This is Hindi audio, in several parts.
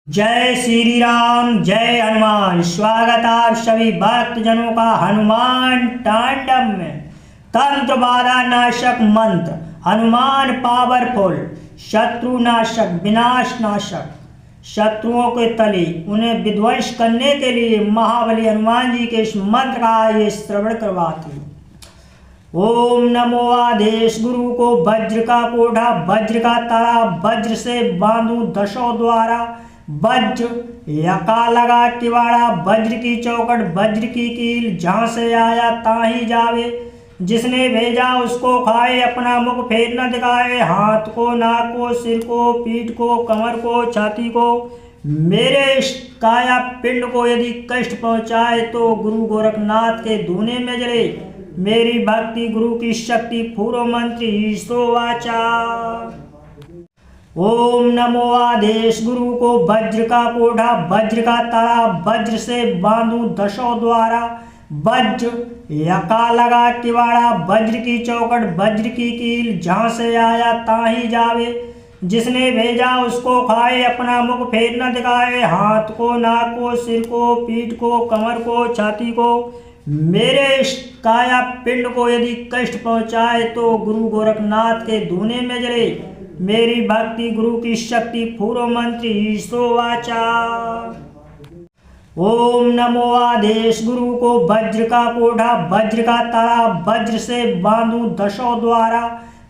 जय श्री राम, जय हनुमान। स्वागत आप सभी भक्त जनों का हनुमान तांडव में। तंत्र बाधा नाशक मंत्र हनुमान पावरफुल, शत्रु नाशक, विनाश नाशक। शत्रुओं के तले उन्हें विध्वंस करने के लिए महाबली हनुमान जी के इस मंत्र का ये श्रवण करवाते। ओम नमो आदेश गुरु को वज्र का कोढ़ा, वज्र का तारा, वज्र से बांधू दशों द्वारा। वज्र यका लगा किवाड़ा, वज्र की चौकट, वज्र की कील, जहां से आया ताही जावे। जिसने भेजा उसको खाए, अपना मुख फेर न दिखाए। हाथ को, नाक को, सिर को, पीठ को, कमर को, छाती को, मेरे काया पिंड को यदि कष्ट पहुंचाए तो गुरु गोरखनाथ के धूने में जले। मेरी भक्ति गुरु की शक्ति पूर्व मंत्र ईशो वाचा। ओम नमो आदेश गुरु को वज्र का कोढ़ा, वज्र का तारा, वज्र से बांधू दशों द्वारा। वज्र यका लगा किवाड़ा, वज्र की चौकट, वज्र की कील, जहां से आया ताही जावे। जिसने भेजा उसको खाए, अपना मुख फेर न दिखाए। हाथ को, नाक को, सिर को, पीठ को, कमर को, छाती को, मेरे काया पिंड को यदि कष्ट पहुंचाए तो गुरु गोरखनाथ के धूने में जले। मेरी भक्ति गुरु की शक्ति पूर्व मंत्र ईशो वाचा। ओम नमो आदेश गुरु को वज्र का कोढ़ा, वज्र का तारा, वज्र से बांधू दशों द्वारा।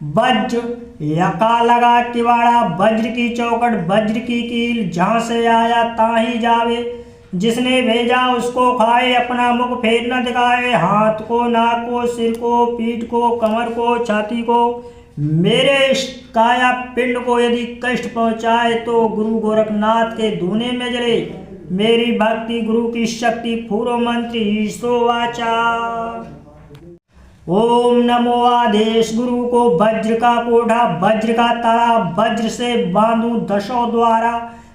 वज्र यका लगा किवाड़ा, वज्र की चौकट, वज्र की कील, जहां से आया ताही जावे। जिसने भेजा उसको खाए, अपना मुख फेर न दिखाए। हाथ को, नाक को, सिर को, पीठ को, कमर को, छाती को, मेरे काया पिंड को यदि कष्ट पहुंचाए तो गुरु गोरखनाथ के धूने में जले। मेरी भक्ति गुरु की शक्ति पूर्व मंत्र ईशो वाचा। ओम नमो आदेश गुरु को वज्र का कोढ़ा, वज्र का तारा, वज्र से बांधू दशों द्वारा।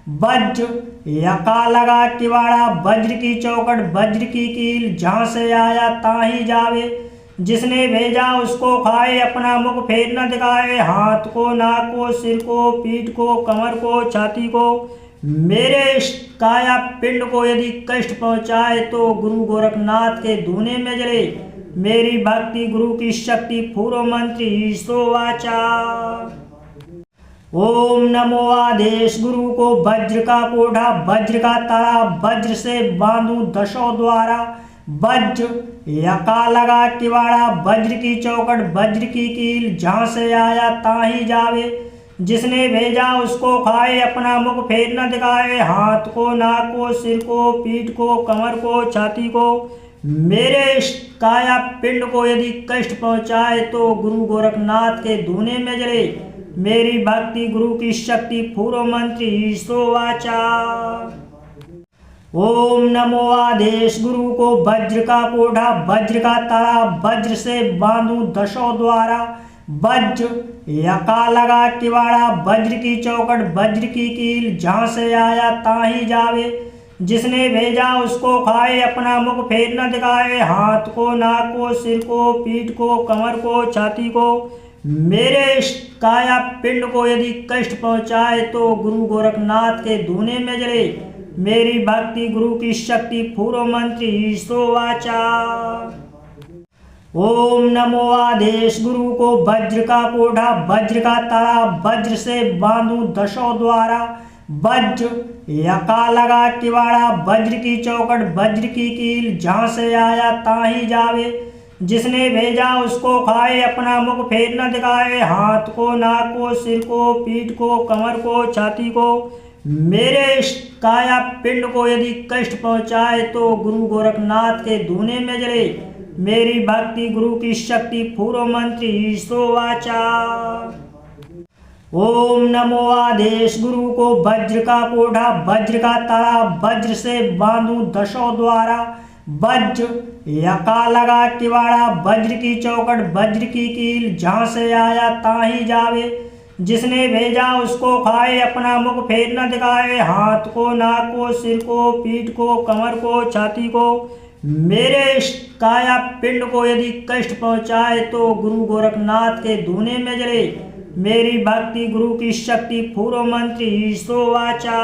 वज्र यका लगा किवाड़ा, वज्र की चौकट, वज्र की कील, जहां से आया ताही जावे। जिसने भेजा उसको खाए, अपना मुख फेर न दिखाए। हाथ को, नाक को, सिर को, पीठ को, कमर को, छाती को, मेरे काया पिंड को यदि कष्ट पहुंचाए तो गुरु गोरखनाथ के धूने में जले। मेरी भक्ति गुरु की शक्ति पूर्व मंत्र ईशो वाचा। ओम नमो आदेश गुरु को वज्र का कोढ़ा, वज्र का तारा, वज्र से बांधू दशों द्वारा। वज्र यका लगा किवाड़ा, वज्र की चौकट, वज्र की कील, जहां से आया ताही जावे। जिसने भेजा उसको खाए, अपना मुख फेर न दिखाए। हाथ को, नाक को, सिर को, पीठ को, कमर को, छाती को, मेरे काया पिंड को यदि कष्ट पहुंचाए तो गुरु गोरखनाथ के धूने में जले। मेरी भक्ति गुरु की शक्ति पूर्व मंत्र ईशो वाचा। ओम नमो आदेश गुरु को वज्र का कोढ़ा, वज्र का तारा, वज्र से बांधू दशों द्वारा। वज्र यका लगा किवाड़ा, वज्र की चौकट, वज्र की कील, जहां से आया ताही जावे। जिसने भेजा उसको खाए, अपना मुख फेर न दिखाए। हाथ को, नाक को, सिर को, पीठ को, कमर को, छाती को, मेरे काया पिंड को यदि कष्ट पहुंचाए तो गुरु गोरखनाथ के धूने में जले। मेरी भक्ति गुरु की शक्ति पूर्व मंत्र ईशो वाचा। ओम नमो आदेश गुरु को वज्र का कोढ़ा, वज्र का तारा, वज्र से बांधू दशों द्वारा। वज्र यका लगा किवाड़ा, वज्र की चौकट, वज्र की कील, जहां से आया ताही जावे। जिसने भेजा उसको खाए, अपना मुख फेर न दिखाए। हाथ को, नाक को, सिर को, पीठ को, कमर को, छाती को, मेरे काया पिंड को यदि कष्ट पहुंचाए तो गुरु गोरखनाथ के धूने में जले। मेरी भक्ति गुरु की शक्ति पूर्व मंत्र ईशो वाचा। ओम नमो आदेश गुरु को वज्र का कोढ़ा, वज्र का तारा, वज्र से बांधू दशों द्वारा। वज्र यका लगा किवाड़ा, वज्र की चौकट, वज्र की कील, जहां से आया ताही जावे। जिसने भेजा उसको खाए, अपना मुख फेर न दिखाए। हाथ को, नाक को, सिर को, पीठ को, कमर को, छाती को, मेरे काया पिंड को यदि कष्ट पहुंचाए तो गुरु गोरखनाथ के धूने में जले। मेरी भक्ति गुरु की शक्ति पूर्व मंत्र ईशो वाचा।